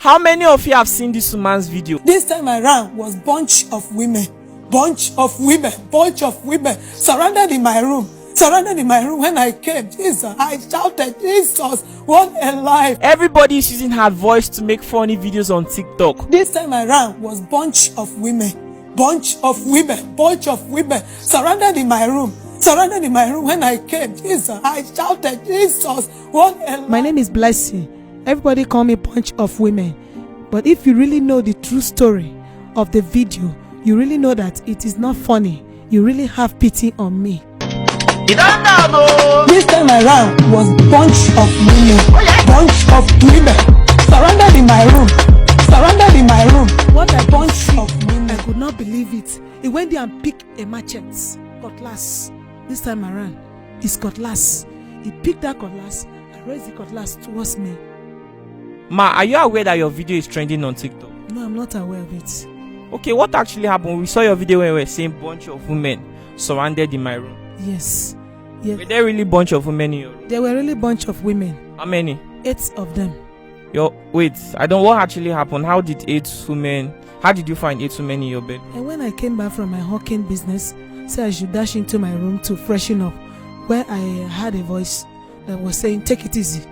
How many of you have seen this woman's video? This time around was bunch of women surrounded in my room. When I came, Jesus, I shouted, Jesus, what a life. Everybody is using her voice to make funny videos on TikTok. This time around was bunch of women surrounded in my room. When I came, Jesus, I shouted, Jesus, what a life. My name is Blessing. Everybody call me bunch of women. But if you really know the true story of the video, you really know that it is not funny. You really have pity on me. This time around was bunch of women surrounded in my room. What a bunch of women. I could not believe it. He went there and picked a machete, cutlass. This time around, it's cutlass. He picked that cutlass and raised the cutlass towards me. Ma, are you aware that your video is trending on TikTok? No, I'm not aware of it. Okay, what actually happened? We saw your video when we were saying bunch of women surrounded in my room. Yes. Were there really bunch of women in your room? There were really bunch of women. How many? 8 of them. Wait, I don't know what actually happened. How did you find 8 women in your bed? And when I came back from my hawking business, said I should dash into my room to freshen up, where I heard a voice that was saying, take it easy.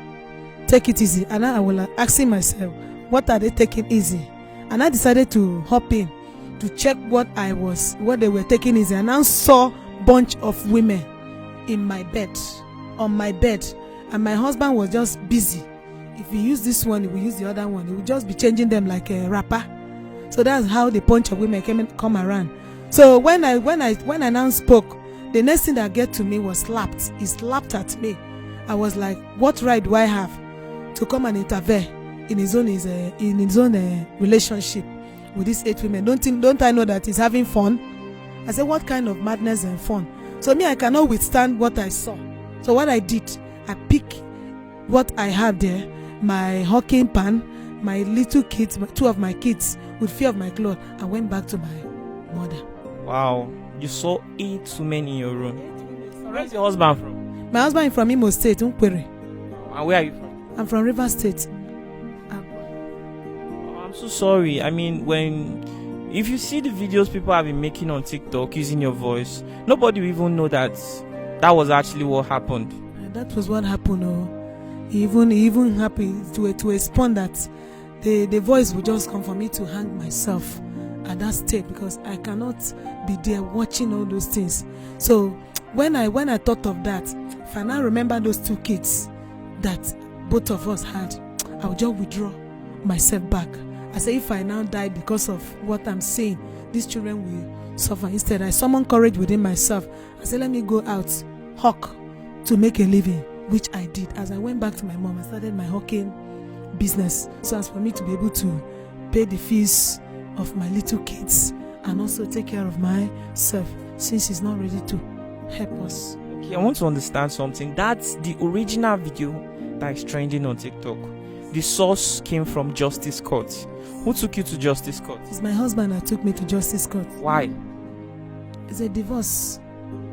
And I was asking myself, what are they taking easy? And I decided to hop in to check what they were taking easy. And I saw bunch of women on my bed. And my husband was just busy. If he used this one, he will use the other one. He will just be changing them like a rapper. So that's how the bunch of women come around. So when I now spoke, the next thing that get to me was slapped. He slapped at me. I was like, what right do I have to come and intervene in his own relationship with these 8 women? Don't I know that he's having fun? I said, what kind of madness and fun? So me, I cannot withstand what I saw. So what I did, I picked what I had there, my hawking pan, my little kids, 2 of my kids, with fear of my clothes, I went back to my mother. Wow, you saw 8 women in your room. Where's your husband from? My husband is from Imo State, Nkwere. And where are you from? I'm from River State. I'm so sorry. I mean, if you see the videos people have been making on TikTok using your voice, nobody will even know that was actually what happened. That was what happened. He even happy to respond that the voice would just come for me to hang myself at that state, because I cannot be there watching all those things. So when I thought of that, if I now remember those 2 kids that both of us had, I would just withdraw myself back. I say, if I now die because of what I'm saying, these children will suffer. Instead, I summoned courage within myself. I said, let me go out, hawk, to make a living, which I did. As I went back to my mom, I started my hawking business, so as for me to be able to pay the fees of my little kids and also take care of myself, since he's not ready to help us. Okay, I want to understand something. That's the original video that is trending on TikTok. The source came from Justice Court. Who took you to Justice Court? It's my husband that took me to Justice Court. Why? It's a divorce.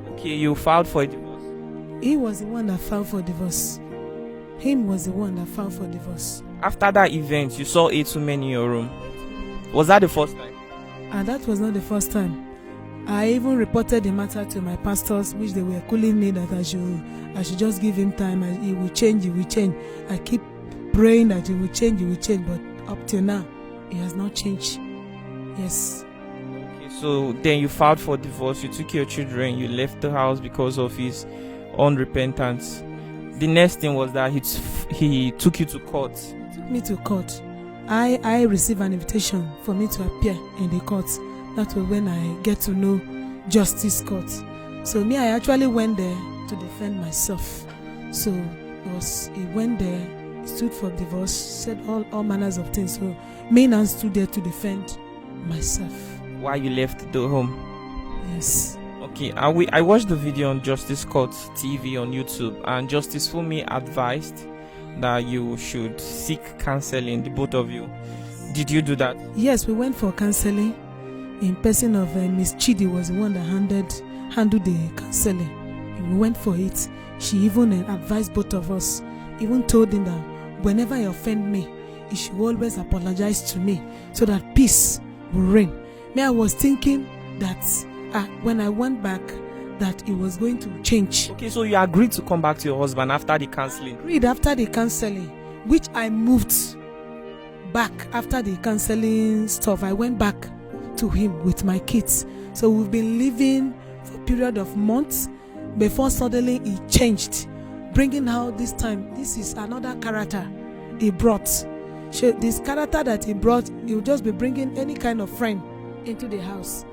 Okay, you filed for a divorce. He was the one that filed for divorce. After that event, you saw 8 women in your room. Was that the first time? And that was not the first time. I even reported the matter to my pastors, which they were calling me that I should just give him time. He will change. I keep praying that he will change, but up till now, he has not changed. Yes. Okay, so then you filed for divorce, you took your children, you left the house because of his unrepentance. The next thing was that he took you to court. He took me to court. I received an invitation for me to appear in the court. That was when I get to know Justice Court. So me, I actually went there to defend myself. So he went there, stood for divorce, said all manners of things. So me now stood there to defend myself. Why you left the home? Yes. Okay, I watched the video on Justice Court TV on YouTube, and Justice Fumi advised that you should seek counseling, the both of you. Did you do that? Yes, we went for counseling. In person of Miss Chidi was the one that handled the counseling. We went for it. She even advised both of us, even told him that whenever he offend me, he should always apologize to me so that peace will reign. Me, I was thinking that when I went back, that it was going to change. Okay, so you agreed to come back to your husband after the counseling? Agreed after the counseling, which I moved back after the counseling stuff. I went back to him with my kids. So we've been living for a period of months before suddenly he changed, bringing out this time. This is another character he brought. So this character that he brought, he will just be bringing any kind of friend into the house.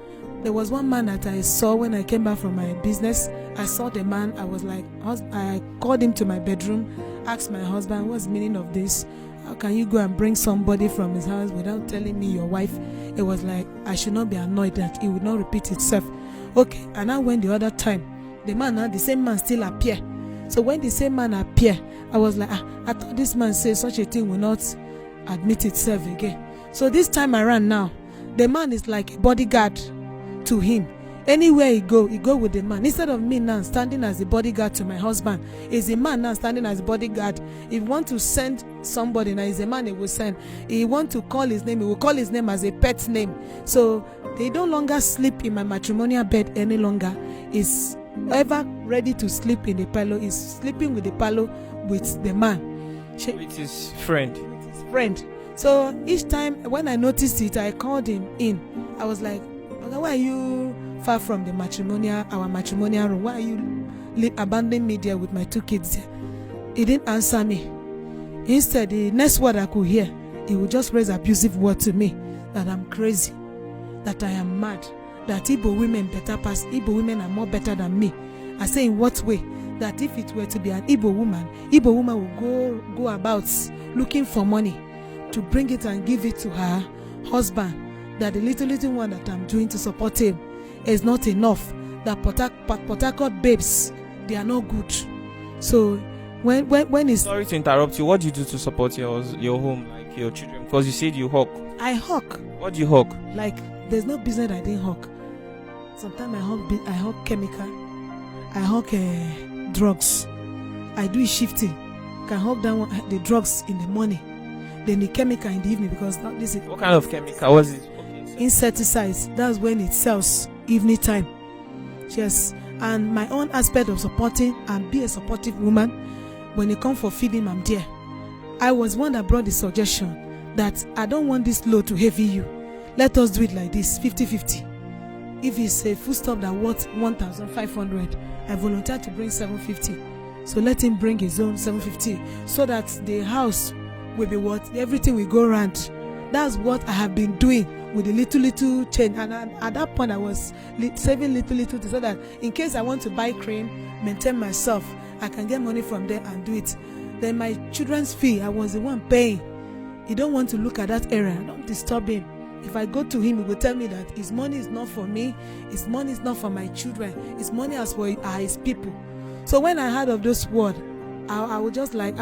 There was one man that I saw when I came back from my business. I saw the man. I was like, I called him to my bedroom, asked my husband, what's the meaning of this? How can you go and bring somebody from his house without telling me your wife? It was like, I should not be annoyed that it would not repeat itself. Okay, and now when the other time, the same man still appear. So when the same man appear, I was like, I thought this man said such a thing will not admit itself again. So this time around now, the man is like a bodyguard to him. Anywhere he go with the man. Instead of me now standing as a bodyguard to my husband, is a man now standing as a bodyguard. If he want to send somebody, now is a man he will send. If he want to call his name, he will call his name as a pet name. So they no longer sleep in my matrimonial bed any longer. Is ever ready to sleep in the pillow. Is sleeping with the pillow with the man. With his friend. So each time when I noticed it, I called him in. I was like, okay, why are you far from our matrimonial room? Why are you abandoning me there with my 2 kids there? He didn't answer me. Instead, the next word I could hear, he would just raise abusive word to me, that I'm crazy, that I am mad, that Igbo women better pass, Igbo women are more better than me. I say, in what way? That if it were to be an Igbo woman will go about looking for money to bring it and give it to her husband. That the little one that I'm doing to support him is not enough. That Port Harcourt babes, they are not good. So when it's... Sorry to interrupt you. What do you do to support your home, like your children? Because you said you hawk. I hawk. What do you hawk? Like, there's no business I didn't hawk. Sometimes I hawk chemical. I hawk drugs. I do shifting. Can hawk down the drugs in the morning, then the chemical in the evening, because now this is... What kind of chemical was it? Insecticides. That's when it sells evening time. Yes. And my own aspect of supporting and be a supportive woman, when it comes for feeding, I'm there. I was one that brought the suggestion that I don't want this load to heavy you. Let us do it like this, 50-50. If it's a foodstuff that worth 1,500, I volunteer to bring 750. So let him bring his own 750, so that the house will be what everything will go around. That's what I have been doing with the little change. And at that point I was saving little so that in case I want to buy cream, maintain myself, I can get money from there and do it. Then my children's fee, I was the one paying. He don't want to look at that area. Don't disturb him. If I go to him, he will tell me that his money is not for me, his money is not for my children, his money is for his people. So when I heard of those words, I was just like,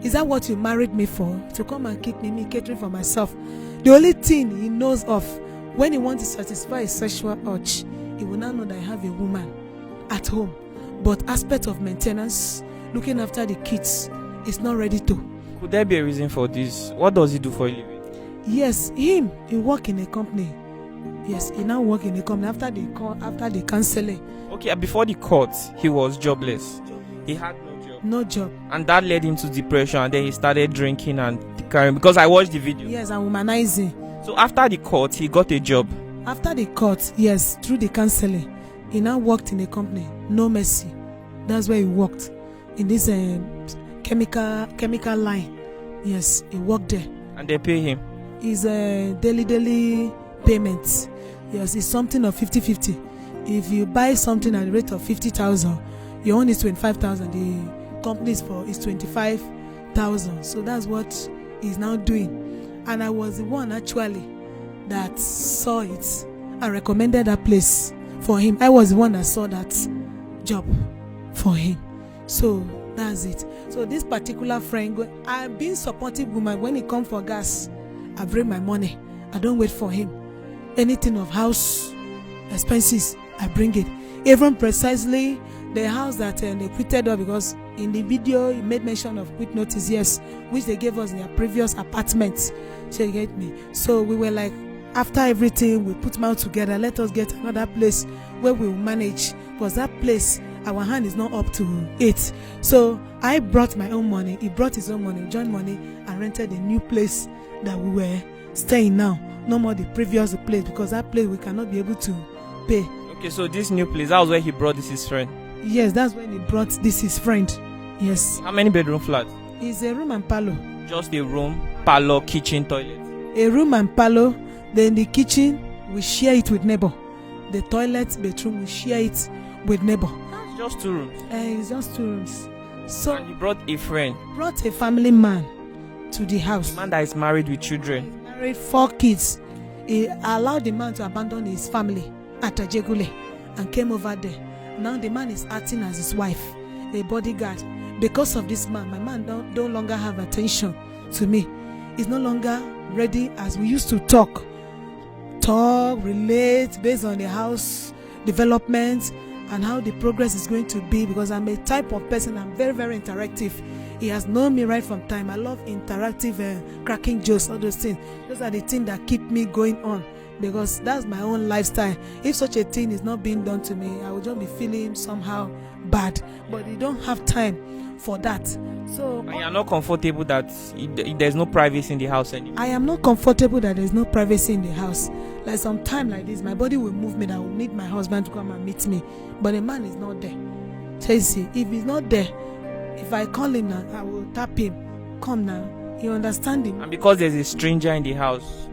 is that what you married me for? To come and keep me catering for myself? The only thing he knows of, when he wants to satisfy his sexual urge, he will now know that I have a woman at home. But aspect of maintenance, looking after the kids, is not ready to. Could there be a reason for this? What does he do for a living? Yes, he work in a company. Yes, he now work in a company after the counseling. Okay, before the court, he was jobless. He had no job. And that led him to depression, and then he started drinking and carrying, because I watched the video. Yes, and womanizing. So after the court, he got a job. After the court, yes, through the counseling, he now worked in a company, No Mercy. That's where he worked, in this chemical line. Yes, he worked there. And they pay him? It's a daily payment. Yes, it's something of 50-50. If you buy something at the rate of 50,000, your own is 25,000. The company's is 25,000. So that's what he's now doing. And I was the one actually that saw it and recommended that place for him. I was the one that saw that job for him. So that's it. So this particular friend, I've been supportive woman. When it comes for gas, I bring my money. I don't wait for him. Anything of house expenses, I bring it. Even precisely the house that they quitted up, because In the video, he made mention of quick notice, yes, which they gave us in their previous apartments. She get me. So we were like, after everything, we put mouth together. Let us get another place where we will manage, because that place, our hand is not up to it. So I brought my own money. He brought his own money, joined money, and rented a new place that we were staying now. No more the previous place, because that place we cannot be able to pay. Okay, so this new place, that was where he brought this his friend. Yes, that's when he brought this his friend. Yes. How many bedroom flats? It's a room and parlor. Just a room, parlor, kitchen, toilet. A room and parlor. Then the kitchen, we share it with neighbor. The toilet, bedroom, we share it with neighbor. That's just 2 rooms. It's just 2 rooms. So And he brought a friend. brought a family man to the house. A man that is married with children. Married 4 kids. He allowed the man to abandon his family at Ajegule and came over there. Now the man is acting as his wife, a bodyguard. Because of this man, my man don't longer have attention to me. He's no longer ready as we used to talk, relate based on the house development and how the progress is going to be, because I'm a type of person, I'm very, very interactive. He has known me right from time. I love interactive, cracking jokes, all those things. Those are the things that keep me going on, because that's my own lifestyle. If such a thing is not being done to me, I will just be feeling somehow bad. But you don't have time for that. So And you're not comfortable that there's no privacy in the house anymore. I am not comfortable that there's no privacy in the house. Like some time like this, my body will move me that I will need my husband to come and meet me. But the man is not there. So you see, if he's not there, if I call him now, I will tap him. Come now. You understand him? And because there's a stranger in the house,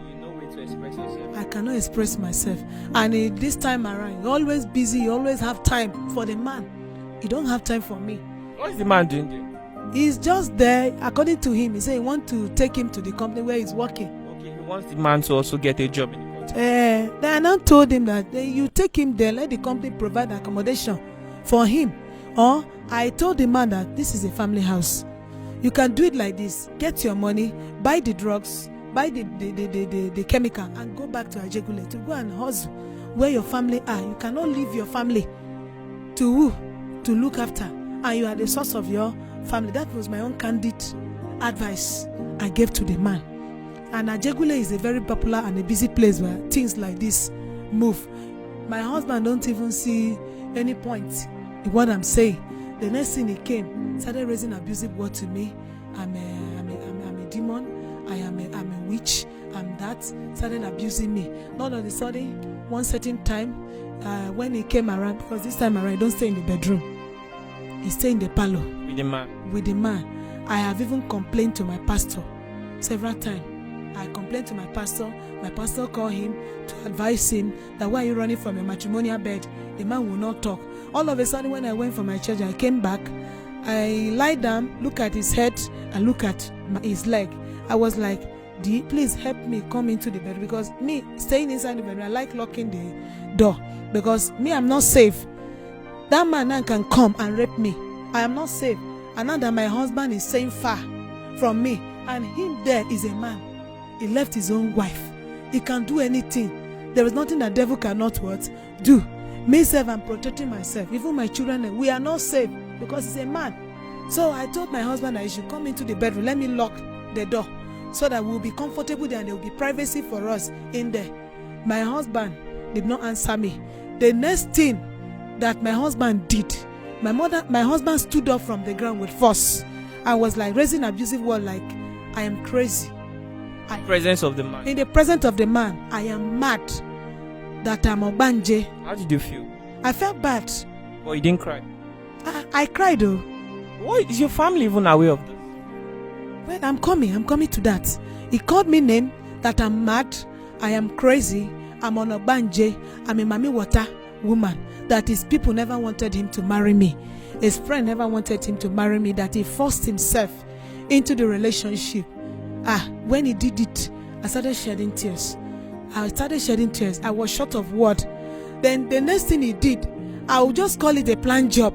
you know where to express yourself. I cannot express myself. And this time around, you're always busy. You always have time for the man. You don't have time for me. What is the man doing there? He's just there. According to him, he said he wants to take him to the company where he's working. Okay, he wants the man to also get a job in the company. Then I now told him that you take him there, let the company provide accommodation for him. Or I told the man that this is a family house. You can do it like this. Get your money, buy the drugs, buy the chemical, and go back to Ajegule to go and hustle where your family are. You cannot leave your family to who? To look after. And you are the source of your family. That was my own candid advice I gave to the man. And Ajegule is a very popular and a busy place where things like this move. My husband don't even see any point in what I'm saying. The next thing he came, started raising abusive words to me. I'm a demon. I'm a witch. I'm that. Started abusing me. Not all of a sudden, one certain time, when he came around, because this time around, he don't stay in the bedroom. He stay in the parlor. With the man. With the man. I have even complained to my pastor several times. I complained to my pastor. My pastor called him to advise him that why are you running from a matrimonial bed? The man will not talk. All of a sudden, when I went for my church, I came back. I lied down, look at his head, and look at his leg. I was like, please help me come into the bed, because me staying inside the bedroom, I like locking the door, because me, I'm not safe. That man now can come and rape me. I am not safe. And now that my husband is staying far from me, and him there is a man. He left his own wife. He can do anything. There is nothing the devil cannot what? Do. Me self, I'm protecting myself. Even my children, we are not safe because he's a man. So I told my husband that he should come into the bedroom. Let me lock the door so that we'll be comfortable there and there will be privacy for us in there. My husband did not answer me. The next thing that my husband did, my husband stood up from the ground with force and was like raising abusive word like, I am crazy. In the presence of the man. In the presence of the man, I am mad that I'm Obanje. How did you feel? I felt bad. But you didn't cry. I cried though. What is your family even aware of this? Well, I'm coming to that. He called me name that I'm mad, I am crazy, I'm on Obanje, I'm a Mami Water woman, that his people never wanted him to marry me. His friend never wanted him to marry me, that he forced himself into the relationship. When he did it, I started shedding tears. I was short of word. Then the next thing he did, I would just call it a planned job.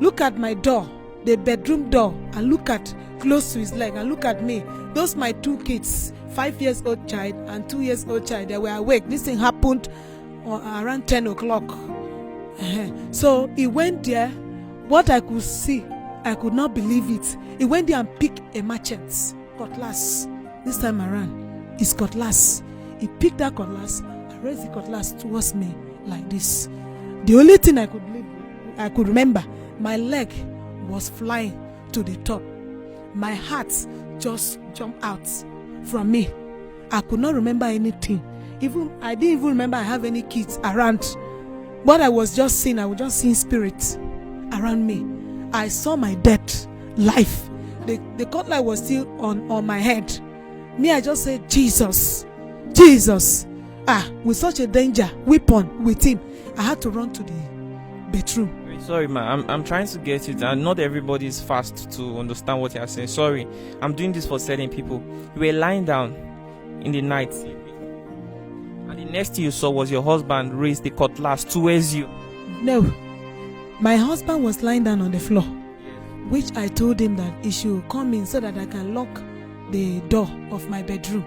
Look at my door, the bedroom door, and look at close to his leg, and look at me. Those my 2 kids, 5-year-old child and 2-year-old child, they were awake. This thing happened around 10 o'clock. So he went there What I could see, I could not believe it. He went there and picked a machete, cutlass. This time around, it's cutlass. He picked that cutlass and raised the cutlass towards me like this. The only thing I could remember, my leg was flying to the top. My heart just jumped out from me. I could not remember anything. I didn't even remember I have any kids around. What I was just seeing, I was just seeing spirits around me. I saw my death life. The cutlass was still on my head. Me, I just said, Jesus, Jesus. With such a danger weapon with him, I had to run to the bedroom. Sorry, ma. I'm trying to get it, and not everybody is fast to understand what you're saying. Sorry, I'm doing this for certain people. You were lying down in the night, and the next thing you saw was your husband raise the cutlass towards you. No, my husband was lying down on the floor, which I told him that he should come in so that I can lock the door of my bedroom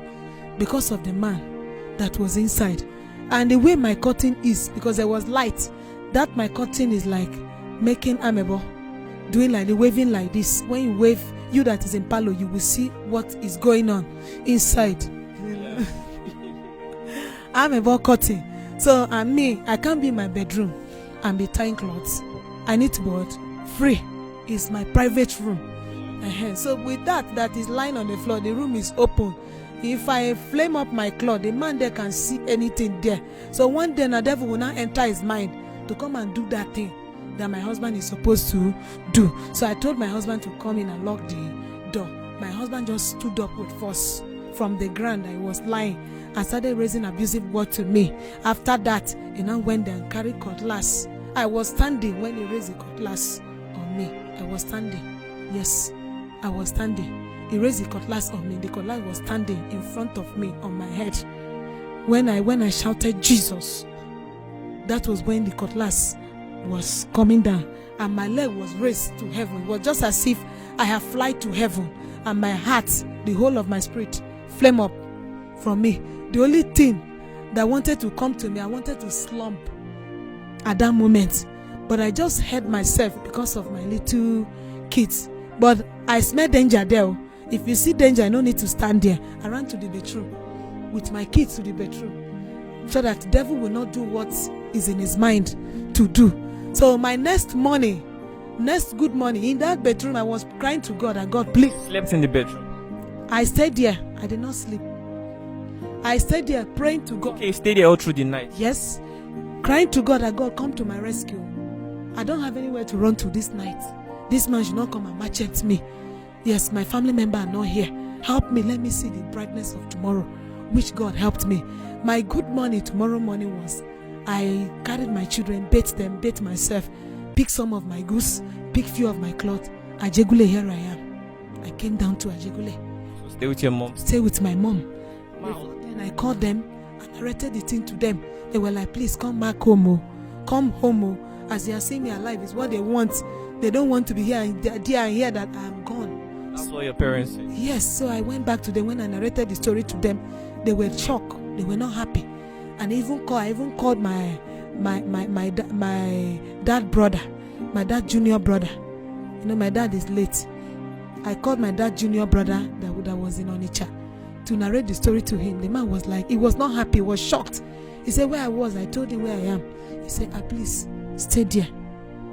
because of the man that was inside. And the way my curtain is, because there was light, that my curtain is like making amebo, doing like the waving like this. When you wave, you that is in palo, you will see what is going on inside. Amebo curtain. So I can't be in my bedroom and be tying clothes. I need to be free. It's my private room. So with that is lying on the floor, the room is open. If I flame up my cloth, the man there can see anything there. So one day the devil will not enter his mind to come and do that thing that my husband is supposed to do. So I told my husband to come in and lock the door. My husband just stood up with force from the ground. I was lying and started raising abusive words to me. After that, he now went there and carried cutlass. I was standing when he raised the cutlass on me. I was standing. Yes, I was standing. He raised the cutlass on me. The cutlass was standing in front of me on my head. When I shouted Jesus, that was when the cutlass was coming down and my leg was raised to heaven. It was just as if I have flied to heaven, and my heart, the whole of my spirit, flame up from me. The only thing that wanted to come to me, I wanted to slump at that moment, but I just held myself because of my little kids. But I smell danger there. If you see danger, I no need to stand there. I ran to the bedroom with my kids to the bedroom so that the devil will not do what is in his mind to do. So my next good morning, in that bedroom, I was crying to God, and God, please. Slept in the bedroom? I stayed there. I did not sleep. I stayed there praying to God. Okay, you stayed there all through the night? Yes. Crying to God that God come to my rescue. I don't have anywhere to run to this night. This man should not come and machete me. Yes, my family member are not here. Help me. Let me see the brightness of tomorrow, which God helped me. My good morning tomorrow morning was I carried my children, bathed them, bathed myself, picked some of my goose, picked few of my clothes. Ajegule, here I am. I came down to Ajegule. So stay with your mom? Stay with my mom. Wow. Then I called them and narrated the thing to them. They were like, please come back home. Come home. As they are seeing me alive, is what they want. They don't want to be here and they are here that I am gone. That's what your parents said? Yes. So I went back to them. When I narrated the story to them, they were shocked. They were not happy. And I even called my dad brother, my dad junior brother. You know, my dad is late. I called my dad junior brother that was in Onitsha to narrate the story to him. The man was like, he was not happy, he was shocked. He said, where I was, I told him where I am. He said, please stay there.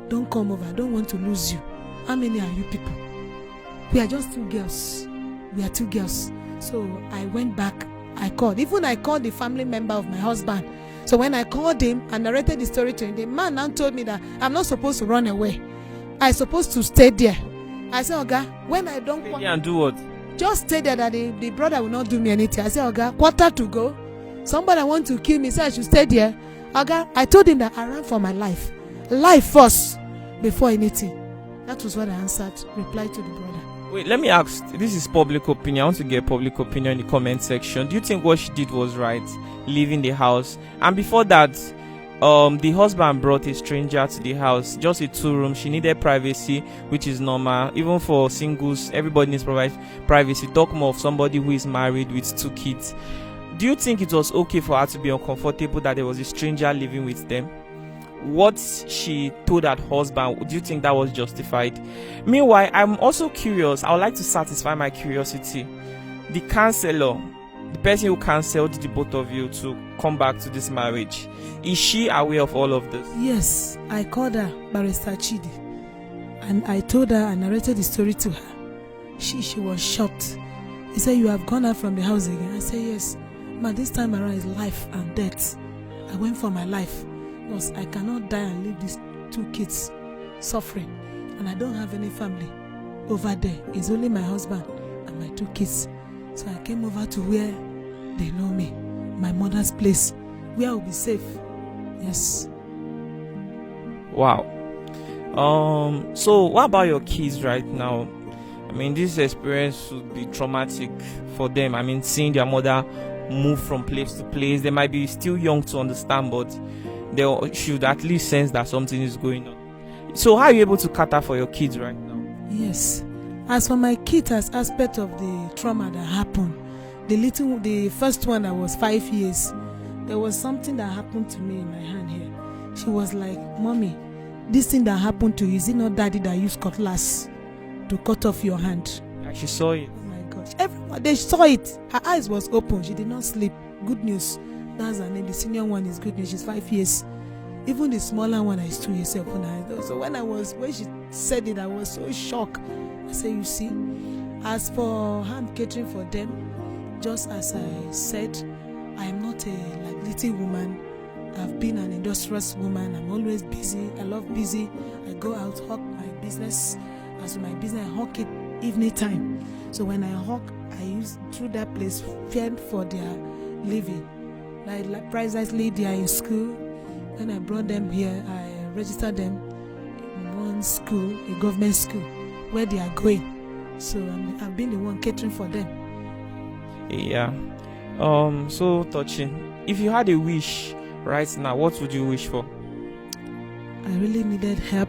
Don't come over. I don't want to lose you. How many are you people? We are just 2 girls. We are 2 girls. So I went back. I called the family member of my husband. So when I called him and narrated the story to him, the man now told me that I'm not supposed to run away. I'm supposed to stay there. I said, Oga, when I don't stay there and do what? Just stay there, that the brother will not do me anything. I said, Oga, quarter to go. Somebody want to kill me, so I should stay there. Oga, I told him that I ran for my life. Life first before anything. That was what I answered, replied to the brother. Wait, let me ask. This is public opinion. I want to get public opinion in the comment section. Do you think what she did was right, leaving the house? And before that, the husband brought a stranger to the house, just a 2-room. She needed privacy, which is normal. Even for singles, everybody needs privacy. Talk more of somebody who is married with 2 kids. Do you think it was okay for her to be uncomfortable that there was a stranger living with them? what she told her husband, do you think that was justified? Meanwhile, I'm also curious. I would like to satisfy my curiosity. The counselor, the person who counseled the both of you to come back to this marriage, is she aware of all of this? Yes, I called her Barrister Chidi, and I told her, I narrated the story to her. She was shocked. He said, "You have gone out from the house again?" I said, "Yes. But this time around is life and death. I went for my life because I cannot die and leave these 2 kids suffering. And I don't have any family over there. It's only my husband and my 2 kids. So I came over to where they know me, my mother's place, where I will be safe." Yes. Wow. So what about your kids right now? I mean, this experience would be traumatic for them. I mean, seeing their mother move from place to place. They might be still young to understand, but they should at least sense that something is going on. So how are you able to cater for your kids right now? Yes. As for my kids, as aspect of the trauma that happened, the first one that was 5 years, there was something that happened to me in my hand here. She was like, "Mommy, this thing that happened to you, is it not daddy that used cutlass to cut off your hand?" And she saw it. Oh my gosh. Everyone, they saw it. Her eyes was open. She did not sleep. Good news. That's her name. The senior one is good news. She's 5 years. Even the smaller one is 2 years old. So when she said it, I was so shocked. I said, "You see, as for how I'm catering for them, just as I said, I am not a liability woman. I've been an industrious woman. I'm always busy. I love busy. I go out, hawk my business. As for my business, I hawk it evening time. So when I hawk, I use through that place fend for their living. Like precisely, they are in school. When I brought them here, I registered them in one school, a government school, where they are going. So I've been the one catering for them." Yeah. So touching. If you had a wish right now, what would you wish for? I really needed help.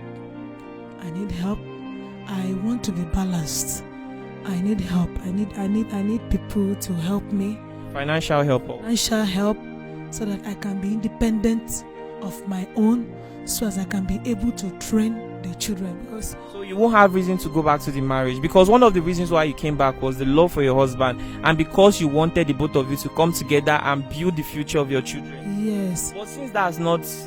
I need help. I want to be balanced. I need help. I need people to help me. Financial help. Financial help, so that I can be independent of my own, so as I can be able to train the children. Because so you won't have reason to go back to the marriage, because one of the reasons why you came back was the love for your husband, and because you wanted the both of you to come together and build the future of your children. Yes. But since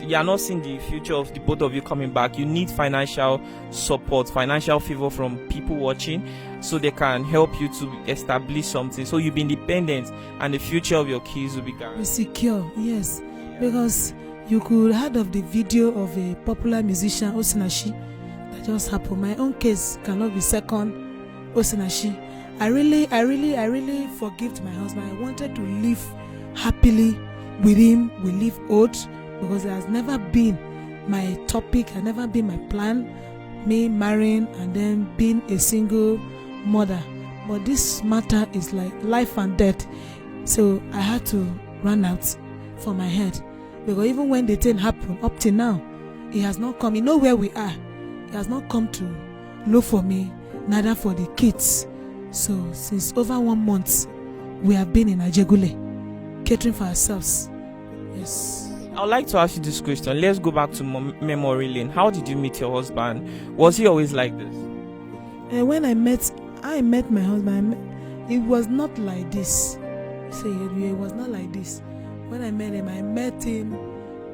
you are not seeing the future of the both of you coming back, you need financial support, financial favor from people watching, so they can help you to establish something, so you'll be independent and the future of your kids will be guaranteed. Secure. Yes. Because you could heard of the video of a popular musician, Osinachi, that just happened. My own case cannot be second Osinachi. I really forgave my husband. I wanted to live happily with him. We live old, because it has never been my topic, has never been my plan, me marrying and then being a single mother. But this matter is like life and death. So I had to run out for my head. Because even when the thing happened, up till now, he has not come. You know where we are. He has not come to look for me, neither for the kids. So since over 1 month, we have been in Ajegule, catering for ourselves. Yes. I would like to ask you this question. Let's go back to memory lane. How did you meet your husband? Was he always like this? When I met my husband, it was not like this. See, it was not like this. When I met him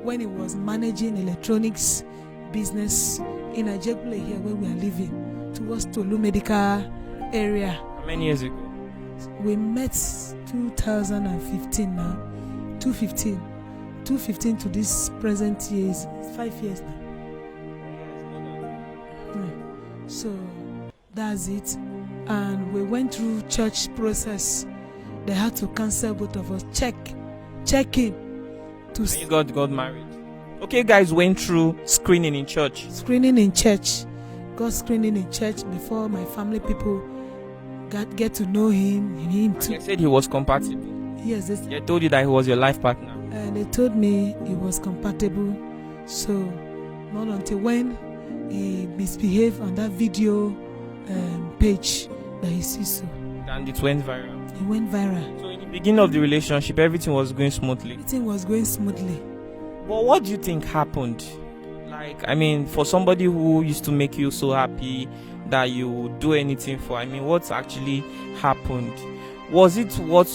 when he was managing electronics business in Ajegule here where we are living, towards Tolu Medical area. How many years ago? We met 2015 now. 2015 to this present year is 5 years now. So that's it. And we went through church process. They had to cancel both of us. Check in to and you got married. Okay, guys went through screening in church. Got screening in church before my family people get to know him too. They said he was compatible. Yes, they told you that he was your life partner. And they told me he was compatible. So not until when he misbehaved on that video page that he sees so. And it went viral. It went viral. So in the beginning of the relationship, everything was going smoothly. Everything was going smoothly. But what do you think happened Like, I mean, for somebody who used to make you so happy that you would do anything for, I mean, what's actually happened? Was it what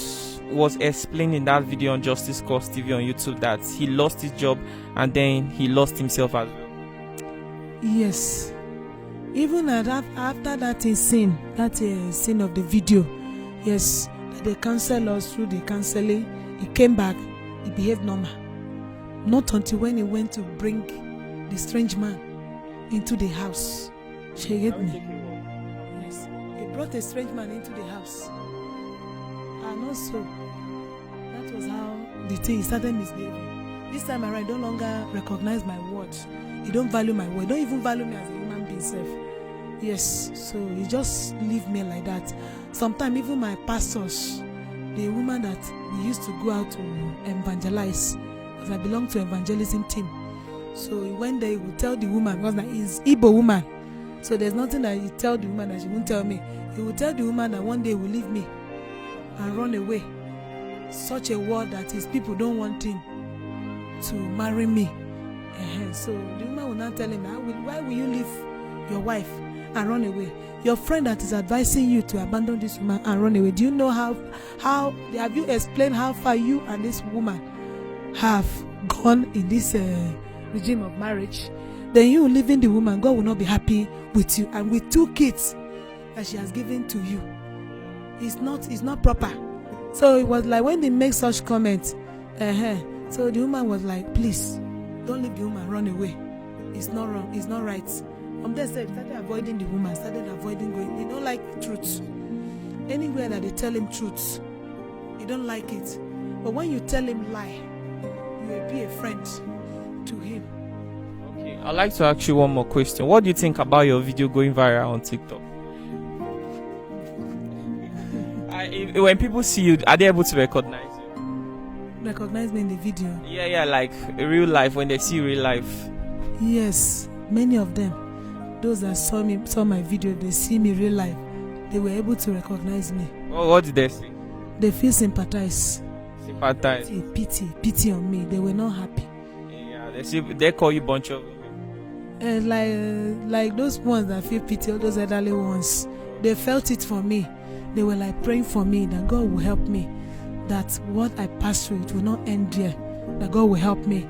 was explained in that video on Justice Cause TV on YouTube, that he lost his job and then he lost himself as well? Yes. Even after that scene of the video, yes, they cancelled us through the counseling. He came back, he behaved normal. Not until when he went to bring the strange man into the house. She hit me. Yes. He brought a strange man into the house. And also, that was how the thing started misbehaving. This time around, I no longer recognize my word. He don't value my word. He don't even value me as a human being self. Yes, so he just leave me like that. Sometimes even my pastors, the woman that we used to go out to evangelize, because I belong to evangelism team. So he went there, he would tell the woman, because he's Igbo woman. So there's nothing that he tell the woman that she won't tell me. He will tell the woman that one day he will leave me and run away. Such a word that his people don't want him to marry me. So the woman will not tell him, why will you leave your wife and run away? Your friend that is advising you to abandon this woman and run away, do you know how have you explained how far you and this woman have gone in this regime of marriage? Then you leaving the woman, God will not be happy with you, and with 2 kids that she has given to you. It's not proper. So it was like when they make such comments, so the woman was like, please don't leave the woman, run away. It's not wrong, it's not right. From there, started avoiding the woman, started avoiding going. He don't like truth. Anywhere that they tell him truth, he don't like it. But when you tell him lie, you will be a friend to him. Okay, I'd like to ask you one more question. What do you think about your video going viral on TikTok? When people see you, are they able to recognize you? Recognize me in the video? Yeah, like real life, when they see real life. Yes, many of them. Those that saw my video, they see me real life, they were able to recognize me. Well, what did they say? They feel sympathize. Pity on me. They were not happy. Yeah, they call you bunch of women. Like those ones that feel pity, all those elderly ones, they felt it for me. They were like praying for me that God will help me, that what I passed through, it will not end there, that God will help me.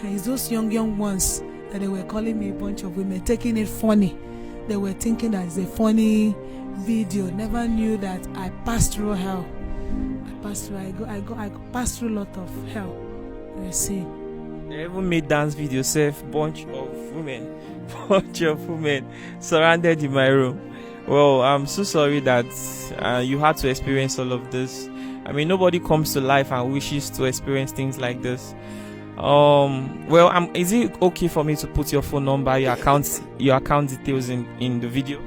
It's those young ones that they were calling me a bunch of women, taking it funny. They were thinking that it's a funny video. Never knew that I passed through hell. I passed through a lot of hell. You see. They even made dance video, safe bunch of women surrounded in my room. Well, I'm so sorry that you had to experience all of this. I mean, nobody comes to life and wishes to experience things like this. Well, is it okay for me to put your phone number, your account details in the video?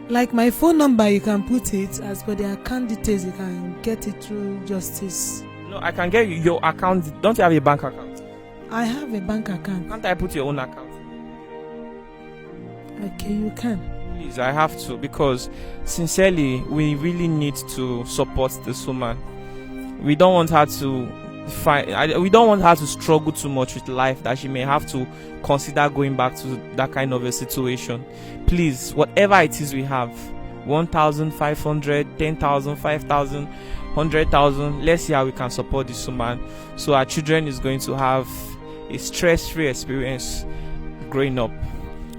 Like my phone number, you can put it. As for the account details, you can get it through Justice. No, I can get your account. Don't you have a bank account? I have a bank account. Can't I put your own account? Okay, you can. Please, I have to, because sincerely, we really need to support this woman. We don't want her to we don't want her to struggle too much with life, that she may have to consider going back to that kind of a situation. Please, whatever it is we have, 1,500, 10,000, 5,000, 100,000, let's see how we can support this woman, so our children is going to have a stress-free experience growing up.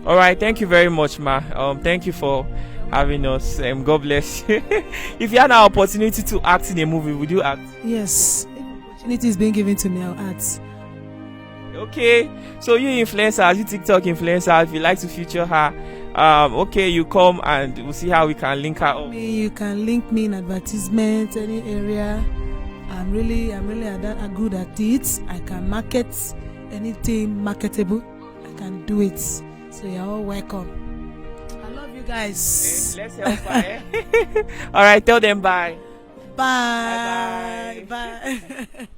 All right, thank you very much, ma. Thank you for having us. God bless you. If you had an opportunity to act in a movie, would you act? Yes, opportunity is being given to me, I'll act. Okay, so you influencers, you TikTok influencer, if you like to feature her, okay, you come and we'll see how we can link her up. You can link me in advertisement, any area. I'm really good at it. I can market anything marketable. I can do it. So you're all welcome. I love you guys. Let's help her. All right, tell them bye. Bye. Bye.